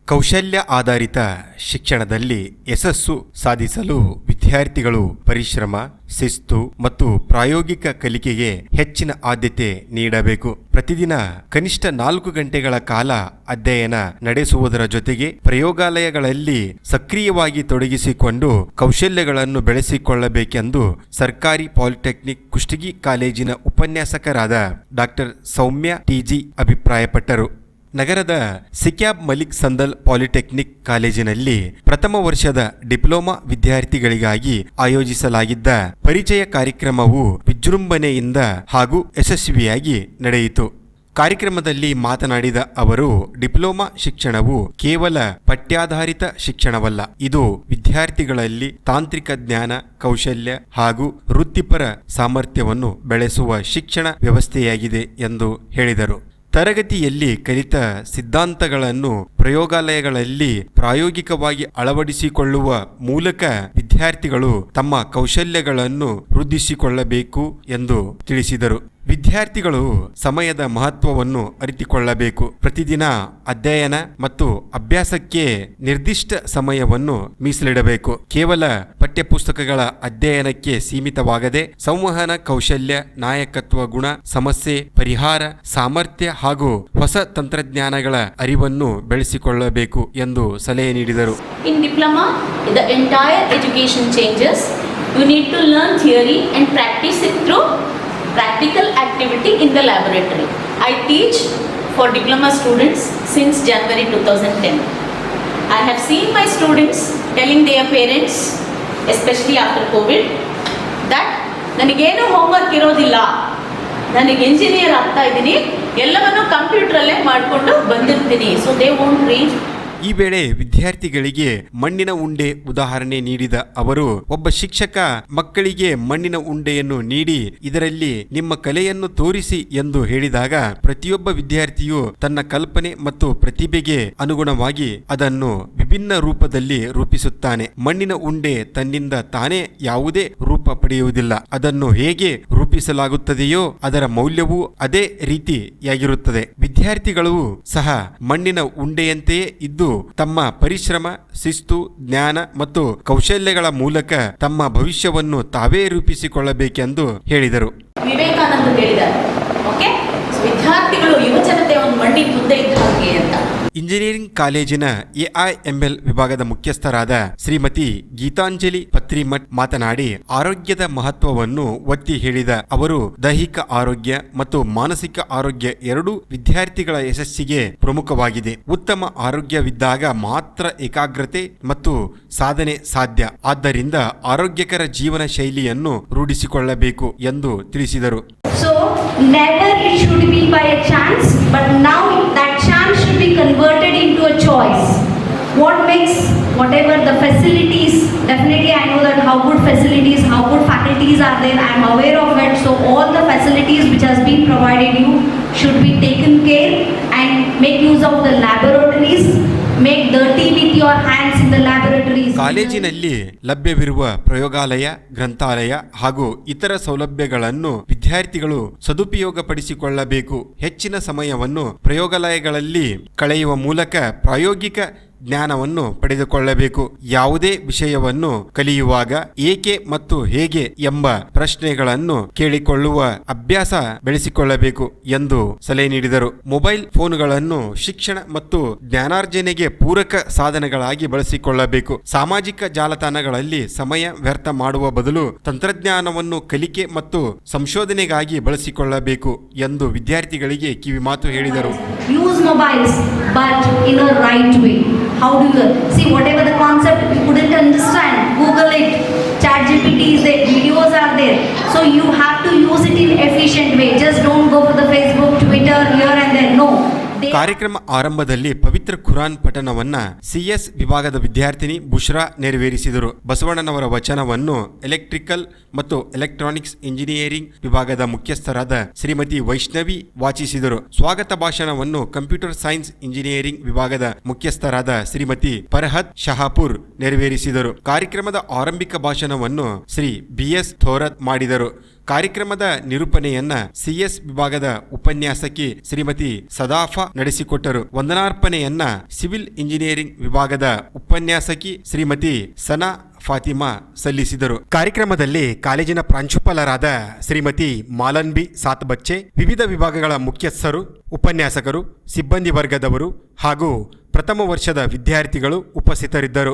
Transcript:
ಕೌಶಲ್ಯ ಆಧಾರಿತ ಶಿಕ್ಷಣದಲ್ಲಿ ಯಶಸ್ಸು ಸಾಧಿಸಲು ವಿದ್ಯಾರ್ಥಿಗಳು ಪರಿಶ್ರಮ, ಶಿಸ್ತು ಮತ್ತು ಪ್ರಾಯೋಗಿಕ ಕಲಿಕೆಗೆ ಹೆಚ್ಚಿನ ಆದ್ಯತೆ ನೀಡಬೇಕು. ಪ್ರತಿದಿನ ಕನಿಷ್ಠ 4 ಗಂಟೆಗಳ ಕಾಲ ಅಧ್ಯಯನ ನಡೆಸುವುದರ ಜೊತೆಗೆ ಪ್ರಯೋಗಾಲಯಗಳಲ್ಲಿ ಸಕ್ರಿಯವಾಗಿ ತೊಡಗಿಸಿಕೊಂಡು ಕೌಶಲ್ಯಗಳನ್ನು ಬೆಳೆಸಿಕೊಳ್ಳಬೇಕೆಂದು ಸರ್ಕಾರಿ ಪಾಲಿಟೆಕ್ನಿಕ್ ಕುಷ್ಟಗಿ ಕಾಲೇಜಿನ ಉಪನ್ಯಾಸಕರಾದ ಡಾಕ್ಟರ್ ಸೌಮ್ಯ ಟಿಜಿ ಅಭಿಪ್ರಾಯಪಟ್ಟರು. ನಗರದ ಸಿಕ್ಯಾಬ್ ಮಲಿಕ್ ಸಂದಲ್ ಪಾಲಿಟೆಕ್ನಿಕ್ ಕಾಲೇಜಿನಲ್ಲಿ ಪ್ರಥಮ ವರ್ಷದ ಡಿಪ್ಲೊಮಾ ವಿದ್ಯಾರ್ಥಿಗಳಿಗಾಗಿ ಆಯೋಜಿಸಲಾಗಿದ್ದ ಪರಿಚಯ ಕಾರ್ಯಕ್ರಮವು ವಿಜೃಂಭಣೆಯಿಂದ ಹಾಗೂ ಯಶಸ್ವಿಯಾಗಿ ನಡೆಯಿತು. ಕಾರ್ಯಕ್ರಮದಲ್ಲಿ ಮಾತನಾಡಿದ ಅವರು, ಡಿಪ್ಲೊಮಾ ಶಿಕ್ಷಣವು ಕೇವಲ ಪಠ್ಯಾಧಾರಿತ ಶಿಕ್ಷಣವಲ್ಲ, ಇದು ವಿದ್ಯಾರ್ಥಿಗಳಲ್ಲಿ ತಾಂತ್ರಿಕ ಜ್ಞಾನ, ಕೌಶಲ್ಯ ಹಾಗೂ ವೃತ್ತಿಪರ ಸಾಮರ್ಥ್ಯವನ್ನು ಬೆಳೆಸುವ ಶಿಕ್ಷಣ ವ್ಯವಸ್ಥೆಯಾಗಿದೆ ಎಂದು ಹೇಳಿದರು. ತರಗತಿಯಲ್ಲಿ ಕಲಿತ ಸಿದ್ಧಾಂತಗಳನ್ನು ಪ್ರಯೋಗಾಲಯಗಳಲ್ಲಿ ಪ್ರಾಯೋಗಿಕವಾಗಿ ಅಳವಡಿಸಿಕೊಳ್ಳುವ ಮೂಲಕ ವಿದ್ಯಾರ್ಥಿಗಳು ತಮ್ಮ ಕೌಶಲ್ಯಗಳನ್ನು ವೃದ್ಧಿಸಿಕೊಳ್ಳಬೇಕು ಎಂದು ತಿಳಿಸಿದರು. ವಿದ್ಯಾರ್ಥಿಗಳು ಸಮಯದ ಮಹತ್ವವನ್ನು ಅರಿತುಕೊಳ್ಳಬೇಕು. ಪ್ರತಿದಿನ ಅಧ್ಯಯನ ಮತ್ತು ಅಭ್ಯಾಸಕ್ಕೆ ನಿರ್ದಿಷ್ಟ ಸಮಯವನ್ನು ಮೀಸಲಿಡಬೇಕು. ಕೇವಲ ಪಠ್ಯಪುಸ್ತಕಗಳ ಅಧ್ಯಯನಕ್ಕೆ ಸೀಮಿತವಾಗದೆ ಸಂವಹನ ಕೌಶಲ್ಯ, ನಾಯಕತ್ವ ಗುಣ, ಸಮಸ್ಯೆ ಪರಿಹಾರ ಸಾಮರ್ಥ್ಯ ಹಾಗೂ ಹೊಸ ತಂತ್ರಜ್ಞಾನಗಳ ಅರಿವನ್ನು ಬೆಳೆಸಿಕೊಳ್ಳಬೇಕು ಎಂದು ಸಲಹೆ ನೀಡಿದರು. In diploma, the entire education changes. You need to learn theory and practice it through practical activity in the laboratory. I teach for diploma students since January 2010. I have seen my students telling their parents, especially after COVID, that ನನಗೇನು homework ಇರೋದಿಲ್ಲ, ನನಗೆ engineer ಆಗ್ತಾ ಇದ್ದೀನಿ, ಎಲ್ಲವನ್ನು ಕಂಪ್ಯೂಟರಲ್ಲೇ ಮಾಡಿಕೊಂಡು ಬಂದಿರ್ತೀನಿ, so they won't read. ಈ ವೇಳೆ ವಿದ್ಯಾರ್ಥಿಗಳಿಗೆ ಮಣ್ಣಿನ ಉಂಡೆ ಉದಾಹರಣೆ ನೀಡಿದ ಅವರು, ಒಬ್ಬ ಶಿಕ್ಷಕ ಮಕ್ಕಳಿಗೆ ಮಣ್ಣಿನ ಉಂಡೆಯನ್ನು ನೀಡಿ ಇದರಲ್ಲಿ ನಿಮ್ಮ ಕಲೆಯನ್ನು ತೋರಿಸಿ ಎಂದು ಹೇಳಿದಾಗ ಪ್ರತಿಯೊಬ್ಬ ವಿದ್ಯಾರ್ಥಿಯು ತನ್ನ ಕಲ್ಪನೆ ಮತ್ತು ಪ್ರತಿಭೆಗೆ ಅನುಗುಣವಾಗಿ ಅದನ್ನು ವಿಭಿನ್ನ ರೂಪದಲ್ಲಿ ರೂಪಿಸುತ್ತಾನೆ. ಮಣ್ಣಿನ ಉಂಡೆ ತನ್ನಿಂದ ತಾನೇ ಯಾವುದೇ ರೂಪ ಪಡೆಯುವುದಿಲ್ಲ. ಅದನ್ನು ಹೇಗೆ ರೂಪಿಸಲಾಗುತ್ತದೆಯೋ ಅದರ ಮೌಲ್ಯವೂ ಅದೇ ರೀತಿಯಾಗಿರುತ್ತದೆ. ವಿದ್ಯಾರ್ಥಿಗಳು ಸಹ ಮಣ್ಣಿನ ಉಂಡೆಯಂತೆಯೇ ಇದ್ದು ತಮ್ಮ ಪರಿಶ್ರಮ, ಶಿಸ್ತು, ಜ್ಞಾನ ಮತ್ತು ಕೌಶಲ್ಯಗಳ ಮೂಲಕ ತಮ್ಮ ಭವಿಷ್ಯವನ್ನು ತಾವೇ ರೂಪಿಸಿಕೊಳ್ಳಬೇಕೆಂದು ಹೇಳಿದರು. ವಿವೇಕಾನಂದ ಹೇಳಿದ್ದಾರೆ, ಓಕೆ, ವಿದ್ಯಾರ್ಥಿಗಳು ಯುವಜನತೆ ಒಂದು ಮಣ್ಣಿನ ಮುಂದೆ ಇದ್ದ ಹಾಗೆ ಅಂತ. ಇಂಜಿನಿಯರಿಂಗ್ ಕಾಲೇಜಿನ ಎಐಎಂಎಲ್ ವಿಭಾಗದ ಮುಖ್ಯಸ್ಥರಾದ ಶ್ರೀಮತಿ ಗೀತಾಂಜಲಿ ಪತ್ರಿಮಠ್ ಮಾತನಾಡಿ ಆರೋಗ್ಯದ ಮಹತ್ವವನ್ನು ಒತ್ತಿ ಹೇಳಿದ ಅವರು, ದೈಹಿಕ ಆರೋಗ್ಯ ಮತ್ತು ಮಾನಸಿಕ ಆರೋಗ್ಯ ಎರಡೂ ವಿದ್ಯಾರ್ಥಿಗಳ ಯಶಸ್ಸಿಗೆ ಪ್ರಮುಖವಾಗಿದೆ. ಉತ್ತಮ ಆರೋಗ್ಯವಿದ್ದಾಗ ಮಾತ್ರ ಏಕಾಗ್ರತೆ ಮತ್ತು ಸಾಧನೆ ಸಾಧ್ಯ. ಆದ್ದರಿಂದ ಆರೋಗ್ಯಕರ ಜೀವನ ಶೈಲಿಯನ್ನು ರೂಢಿಸಿಕೊಳ್ಳಬೇಕು ಎಂದು ತಿಳಿಸಿದರು. So never it should be by a chance, but now that chance should be converted into a choice. What makes whatever the facilities, definitely I know that how good facilities, how good faculties are there, I am aware of it. So all the facilities which has been provided you should be taken care and make use of the laboratories. Make dirty with your hands in the laboratories. ಕಾಲೇಜಿನಲ್ಲಿ ಲಭ್ಯವಿರುವ ಪ್ರಯೋಗಾಲಯ, ಗ್ರಂಥಾಲಯ ಹಾಗೂ ಇತರ ಸೌಲಭ್ಯಗಳನ್ನು ವಿದ್ಯಾರ್ಥಿಗಳು ಸದುಪಯೋಗಪಡಿಸಿಕೊಳ್ಳಬೇಕು. ಹೆಚ್ಚಿನ ಸಮಯವನ್ನು ಪ್ರಯೋಗಾಲಯಗಳಲ್ಲಿ ಕಳೆಯುವ ಮೂಲಕ ಪ್ರಾಯೋಗಿಕ ಜ್ಞಾನವನ್ನು ಪಡೆದುಕೊಳ್ಳಬೇಕು. ಯಾವುದೇ ವಿಷಯವನ್ನು ಕಲಿಯುವಾಗ ಏಕೆ ಮತ್ತು ಹೇಗೆ ಎಂಬ ಪ್ರಶ್ನೆಗಳನ್ನು ಕೇಳಿಕೊಳ್ಳುವ ಅಭ್ಯಾಸ ಬೆಳೆಸಿಕೊಳ್ಳಬೇಕು ಎಂದು ಸಲಹೆ ನೀಡಿದರು. ಮೊಬೈಲ್ ಫೋನ್ಗಳನ್ನು ಶಿಕ್ಷಣ ಮತ್ತು ಜ್ಞಾನಾರ್ಜನೆಗೆ ಪೂರಕ ಸಾಧನಗಳಾಗಿ ಬಳಸಿಕೊಳ್ಳಬೇಕು. ಸಾಮಾಜಿಕ ಜಾಲತಾಣಗಳಲ್ಲಿ ಸಮಯ ವ್ಯರ್ಥ ಮಾಡುವ ಬದಲು ತಂತ್ರಜ್ಞಾನವನ್ನು ಕಲಿಕೆ ಮತ್ತು ಸಂಶೋಧನೆಗಾಗಿ ಬಳಸಿಕೊಳ್ಳಬೇಕು ಎಂದು ವಿದ್ಯಾರ್ಥಿಗಳಿಗೆ ಕಿವಿಮಾತು ಹೇಳಿದರು. Use mobiles, but in a right way. How do you see whatever the concept you couldn't understand? Google it. ChatGPT is there. Videos are there. So you have to use it in efficient way. Just don't go for the Facebook, Twitter, here and there. No. ಕಾರ್ಯಕ್ರಮ ಆರಂಭದಲ್ಲಿ ಪವಿತ್ರ Quran ಪಠಣವನ್ನ CS ವಿಭಾಗದ ವಿದ್ಯಾರ್ಥಿನಿ ಬುಷ್ರಾ ನೆರವೇರಿಸಿದರು. ಬಸವಣ್ಣನವರ ವಚನವನ್ನು electrical ಮತ್ತು electronics engineering ವಿಭಾಗದ ಮುಖ್ಯಸ್ಥರಾದ ಶ್ರೀಮತಿ ವೈಷ್ಣವಿ ವಾಚಿಸಿದರು. ಸ್ವಾಗತ ಭಾಷಣವನ್ನು ಕಂಪ್ಯೂಟರ್ ಸೈನ್ಸ್ ಇಂಜಿನಿಯರಿಂಗ್ ವಿಭಾಗದ ಮುಖ್ಯಸ್ಥರಾದ ಶ್ರೀಮತಿ ಫರ್ಹದ್ ಶಹಾಪುರ್ ನೆರವೇರಿಸಿದರು. ಕಾರ್ಯಕ್ರಮದ ಆರಂಭಿಕ ಭಾಷಣವನ್ನು ಶ್ರೀ ಬಿಎಸ್ ಥೋರತ್ ಮಾಡಿದರು. ಕಾರ್ಯಕ್ರಮದ ನಿರೂಪಣೆಯನ್ನ ಸಿಎಸ್ ವಿಭಾಗದ ಉಪನ್ಯಾಸಕಿ ಶ್ರೀಮತಿ ಸದಾಫಾ ನಡೆಸಿಕೊಟ್ಟರು. ವಂದನಾರ್ಪಣೆಯನ್ನ ಸಿವಿಲ್ ಇಂಜಿನಿಯರಿಂಗ್ ವಿಭಾಗದ ಉಪನ್ಯಾಸಕಿ ಶ್ರೀಮತಿ ಸನಾ ಫಾತಿಮಾ ಸಲ್ಲಿಸಿದರು. ಕಾರ್ಯಕ್ರಮದಲ್ಲಿ ಕಾಲೇಜಿನ ಪ್ರಾಂಶುಪಾಲರಾದ ಶ್ರೀಮತಿ ಮಾಲನ್ಬಿ ಸಾತ್ಬಚ್ಚೆ, ವಿವಿಧ ವಿಭಾಗಗಳ ಮುಖ್ಯಸ್ಥರು, ಉಪನ್ಯಾಸಕರು, ಸಿಬ್ಬಂದಿ ವರ್ಗದವರು ಹಾಗೂ ಪ್ರಥಮ ವರ್ಷದ ವಿದ್ಯಾರ್ಥಿಗಳು ಉಪಸ್ಥಿತರಿದ್ದರು.